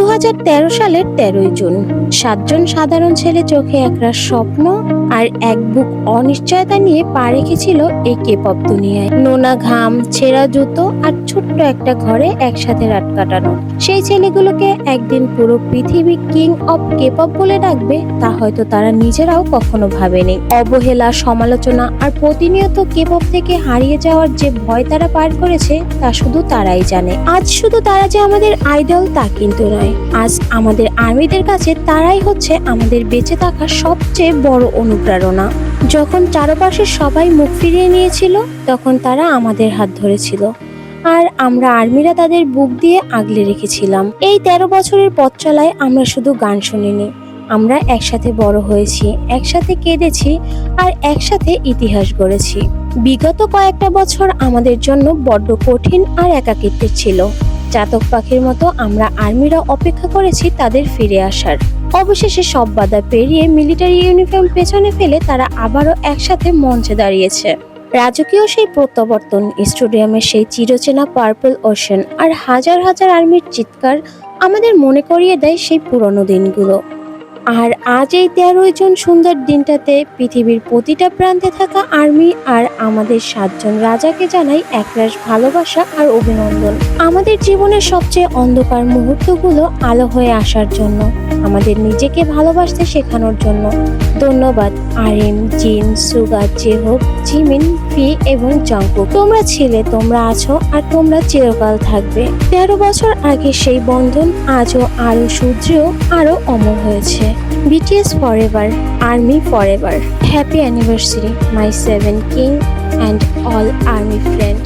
2013 সালের 13ই জুন 7জন সাধারণ ছেলে চোখে একরাশ স্বপ্ন আর এক বুক অনিশ্চয়তা নিয়ে পা রেখেছিল এই কেপপ দুনিয়ায়। নোনা ঘাম, ছেঁড়া জুতো আর ছোট্ট একটা ঘরে একসাথে রাত কাটানো। সেই ছেলেগুলোকে একদিন পুরো পৃথিবী কিং অফ কেপপ বলে ডাকবে তা হয়তো তারা নিজেরাও কখনো ভাবেনি। অবহেলা, সমালোচনা আর প্রতিনিয়ত কেপপ থেকে হারিয়ে যাওয়ার যে ভয় তারা পার করেছে তা শুধু তারাই জানে। আজ শুধু তারা যে আমাদের আইডল তা কিন্তু নয়, আজ আমাদের আর্মিদের কাছে তারাই হচ্ছে আমাদের বেঁচে থাকার সবচেয়ে বড় অনুপ্রেরণা। যখন চারপাশের সবাই মুখ ফিরিয়ে নিয়েছিল তখন তারা আমাদের হাত ধরেছিল আর আমরা আর্মিরা তাদের বুক দিয়ে আগলে রেখেছিলাম। এই 13 বছরের পথ চলায় আমরা শুধু গান শুনিনি, আমরা একসাথে বড় হয়েছি, একসাথে কেঁদেছি আর একসাথে ইতিহাস গড়েছি। বিগত কয়েকটা বছর আমাদের জন্য বড্ড কঠিন আর একাকিত্বের ছিল। চাতক পাখির মতো আমরা আর্মিরা অপেক্ষা করেছি তাদের ফিরে আসার। অবশেষে সব বাধা পেরিয়ে মিলিটারি ইউনিফর্ম পেছনে ফেলে তারা আবারও একসাথে মঞ্চে দাঁড়িয়েছে। রাজকীয় সেই প্রত্যাবর্তন, স্টেডিয়ামের সেই চিরচেনা পার্পল ওশেন আর হাজার হাজার আর্মির চিৎকার আমাদের মনে করিয়ে দেয় সেই পুরনো দিনগুলো। আর আজ এই 13 জন সুন্দর দিনটাতে পৃথিবীর প্রতিটা প্রান্তে থাকা আর্মি আর আমাদের 7জন রাজাকে জানাই একরাশ ভালোবাসা আর অভিনন্দন। আমাদের জীবনের সবচেয়ে অন্ধকার মুহূর্তগুলো আলো হয়ে আসার জন্য, আমাদের নিজেকে ভালোবাসতে শেখানোর জন্য। ধন্যবাদ আরএম, জিন, সুগা, জেহোক, জিমিন, ফি এবং জংকুক। তোমরা ছিলে, তোমরা আছো আর তোমরা চিরকাল থাকবে। 13 বছর আগে সেই বন্ধন আজও আরো সুদৃঢ়, আরো অমর হয়েছে। BTS forever, Army forever. Happy anniversary, my 7 king and all army friend.